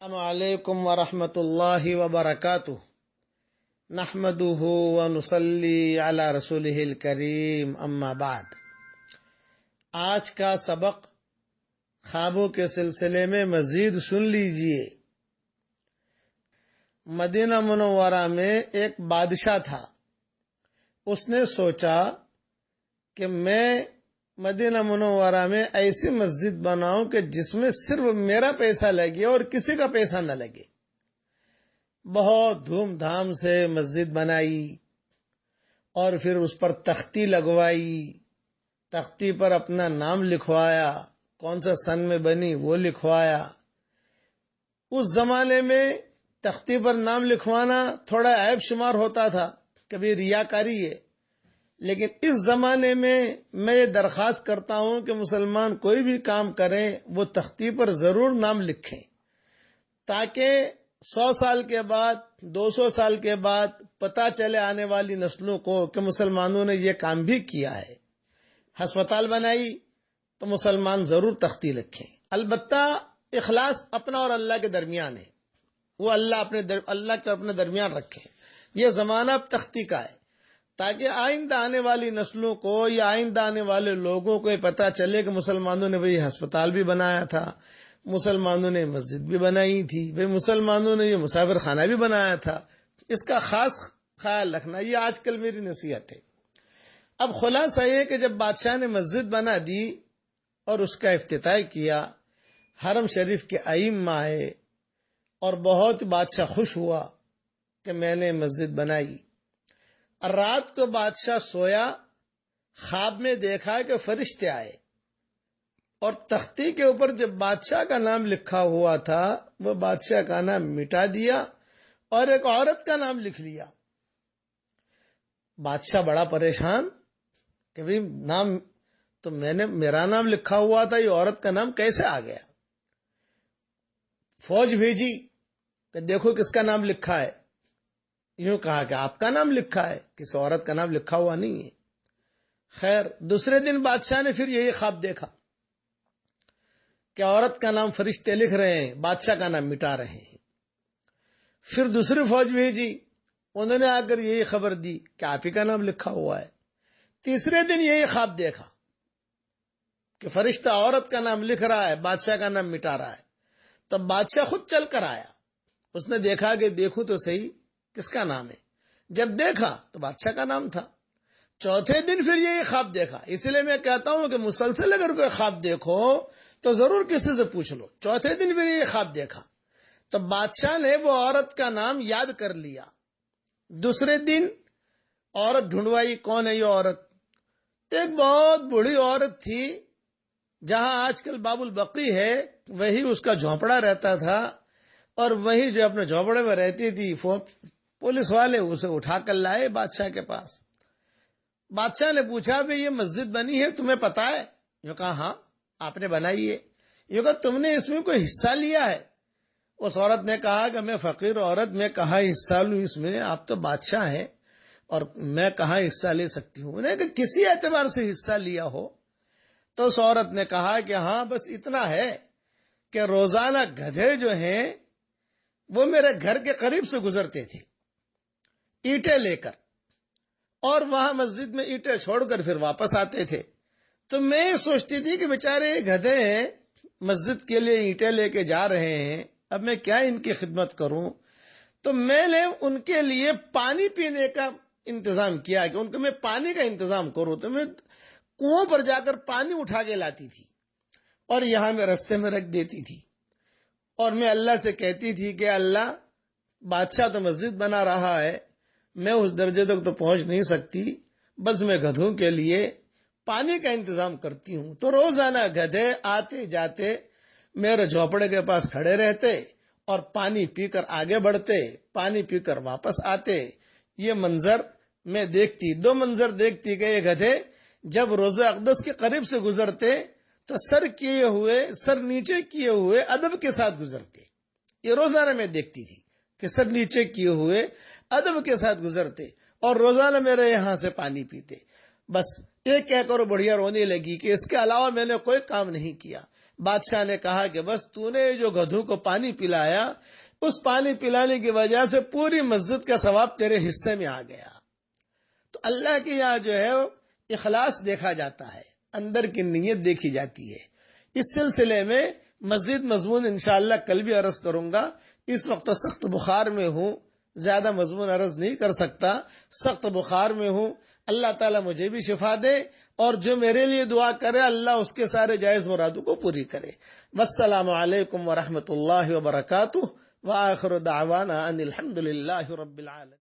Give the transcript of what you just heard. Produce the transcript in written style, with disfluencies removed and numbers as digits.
السلام علیکم ورحمۃ اللہ وبرکاتہ نحمدہ ونصلی علی رسولہ الکریم اما بعد۔ آج کا سبق خوابوں کے سلسلے میں مزید سن لیجئے۔ مدینہ منورہ میں ایک بادشاہ تھا۔ اس نے سوچا کہ میں مدینہ منورہ میں ایسی مسجد بناؤں کہ جس میں صرف میرا پیسہ لگے اور کسی کا پیسہ نہ لگے۔ بہت دھوم دھام سے مسجد بنائی اور پھر اس پر تختی لگوائی، تختی پر اپنا نام لکھوایا، کون سا سن میں بنی وہ لکھوایا۔ اس زمانے میں تختی پر نام لکھوانا تھوڑا عیب شمار ہوتا تھا، کبھی ریاکاری ہے، لیکن اس زمانے میں یہ درخواست کرتا ہوں کہ مسلمان کوئی بھی کام کریں وہ تختی پر ضرور نام لکھیں، تاکہ 100 سال کے بعد 200 سال کے بعد پتہ چلے آنے والی نسلوں کو کہ مسلمانوں نے یہ کام بھی کیا ہے۔ ہسپتال بنائی تو مسلمان ضرور تختی لکھیں، البتہ اخلاص اپنا اور اللہ کے درمیان ہے، وہ اللہ کے اپنے درمیان رکھیں۔ یہ زمانہ اب تختی کا ہے، تاکہ آئندہ آنے والی نسلوں کو یا آئندہ آنے والے لوگوں کو یہ پتہ چلے کہ مسلمانوں نے بھئی ہسپتال بھی بنایا تھا، مسلمانوں نے مسجد بھی بنائی تھی، بھئی مسلمانوں نے یہ مسافر خانہ بھی بنایا تھا۔ اس کا خاص خیال رکھنا، یہ آج کل میری نصیحت ہے۔ اب خلاصہ یہ کہ جب بادشاہ نے مسجد بنا دی اور اس کا افتتاح کیا، حرم شریف کے ائمہ آئے اور بہت بادشاہ خوش ہوا کہ میں نے مسجد بنائی۔ رات کو بادشاہ سویا، خواب میں دیکھا کہ فرشتے آئے اور تختی کے اوپر جو بادشاہ کا نام لکھا ہوا تھا وہ بادشاہ کا نام مٹا دیا اور ایک عورت کا نام لکھ لیا۔ بادشاہ بڑا پریشان کہ بھئی نام تو میرا نام لکھا ہوا تھا، یہ عورت کا نام کیسے آ گیا؟ فوج بھیجی کہ دیکھو کس کا نام لکھا ہے۔ یوں کہا کہ آپ کا نام لکھا ہے، کسی عورت کا نام لکھا ہوا نہیں ہے۔ خیر، دوسرے دن بادشاہ نے پھر یہی خواب دیکھا کہ عورت کا نام فرشتے لکھ رہے ہیں، بادشاہ کا نام مٹا رہے ہیں۔ پھر دوسری فوج بھیجی، انہوں نے آ کر یہی خبر دی کہ آپ ہی کا نام لکھا ہوا ہے۔ تیسرے دن یہی خواب دیکھا کہ فرشتہ عورت کا نام لکھ رہا ہے، بادشاہ کا نام مٹا رہا ہے۔ تب بادشاہ خود چل کر آیا، اس نے دیکھا کہ دیکھوں تو صحیح کس کا نام ہے۔ جب دیکھا تو بادشاہ کا نام تھا۔ چوتھے دن پھر یہی خواب دیکھا۔ اس لیے میں کہتا ہوں کہ مسلسل اگر کوئی خواب دیکھو تو ضرور کسی سے پوچھ لو۔ چوتھے دن پھر یہی خواب دیکھا تو بادشاہ نے وہ عورت کا نام یاد کر لیا۔ دوسرے دن عورت ڈھونڈوائی، کون ہے یہ عورت؟ تو ایک بہت بوڑھی عورت تھی، جہاں آج کل باب البقی ہے وہی اس کا جھونپڑا رہتا تھا، اور وہی جو اپنے جھونپڑے میں رہتی تھی، پولیس والے اسے اٹھا کر لائے بادشاہ کے پاس۔ بادشاہ نے پوچھا بھی یہ مسجد بنی ہے تمہیں پتا ہے؟ یہ کہا ہاں آپ نے بنائی ہے۔ یہ کہا تم نے اس میں کوئی حصہ لیا ہے؟ اس عورت نے کہا کہ میں فقیر عورت، میں کہاں حصہ لوں اس میں، آپ تو بادشاہ ہیں اور میں کہاں حصہ لے سکتی ہوں۔ انہیں کہ کسی اعتبار سے حصہ لیا ہو؟ تو اس عورت نے کہا کہ ہاں بس اتنا ہے کہ روزانہ گدھے جو ہیں وہ میرے گھر کے قریب سے گزرتے تھے اینٹیں لے کر، اور وہاں مسجد میں اینٹیں چھوڑ کر پھر واپس آتے تھے۔ تو میں یہ سوچتی تھی کہ بیچارے گدھے ہیں، مسجد کے لیے اینٹیں لے کے جا رہے ہیں، اب میں کیا ان کی خدمت کروں؟ تو میں نے ان کے لیے پانی پینے کا انتظام کیا کہ ان کو میں پانی کا انتظام کروں۔ تو میں کنویں پر جا کر پانی اٹھا کے لاتی تھی اور یہاں میں رستے میں رکھ دیتی تھی، اور میں اللہ سے کہتی تھی کہ اللہ بادشاہ تو مسجد بنا رہا ہے، میں اس درجے تک تو پہنچ نہیں سکتی، بس میں گدھوں کے لیے پانی کا انتظام کرتی ہوں۔ تو روزانہ گدھے آتے جاتے میرے جھونپڑے کے پاس کھڑے رہتے اور پانی پی کر آگے بڑھتے، پانی پی کر واپس آتے۔ یہ منظر میں دیکھتی، دو منظر دیکھتی کہ یہ گدھے جب روضہ اقدس کے قریب سے گزرتے تو سر نیچے کیے ہوئے ادب کے ساتھ گزرتے۔ یہ روزانہ میں دیکھتی تھی کہ سر نیچے کیے ہوئے ادب کے ساتھ گزرتے اور روزانہ میرے یہاں سے پانی پیتے۔ بس یہ کہہ کر بڑھیا رونے لگی کہ اس کے علاوہ میں نے کوئی کام نہیں کیا۔ بادشاہ نے کہا کہ بس تو نے جو گدھو کو پانی پلایا، اس پانی پلانے کی وجہ سے پوری مسجد کا ثواب تیرے حصے میں آ گیا۔ تو اللہ کے یہاں جو ہے اخلاص دیکھا جاتا ہے، اندر کی نیت دیکھی جاتی ہے۔ اس سلسلے میں مزید مضمون انشاءاللہ کل بھی عرض کروں گا۔ اس وقت سخت بخار میں ہوں، زیادہ مضمون عرض نہیں کر سکتا، سخت بخار میں ہوں۔ اللہ تعالیٰ مجھے بھی شفا دے، اور جو میرے لیے دعا کرے اللہ اس کے سارے جائز مرادوں کو پوری کرے۔ والسلام علیکم ورحمۃ اللہ وبرکاتہ، وآخر دعوانا ان الحمد للہ رب العالمین۔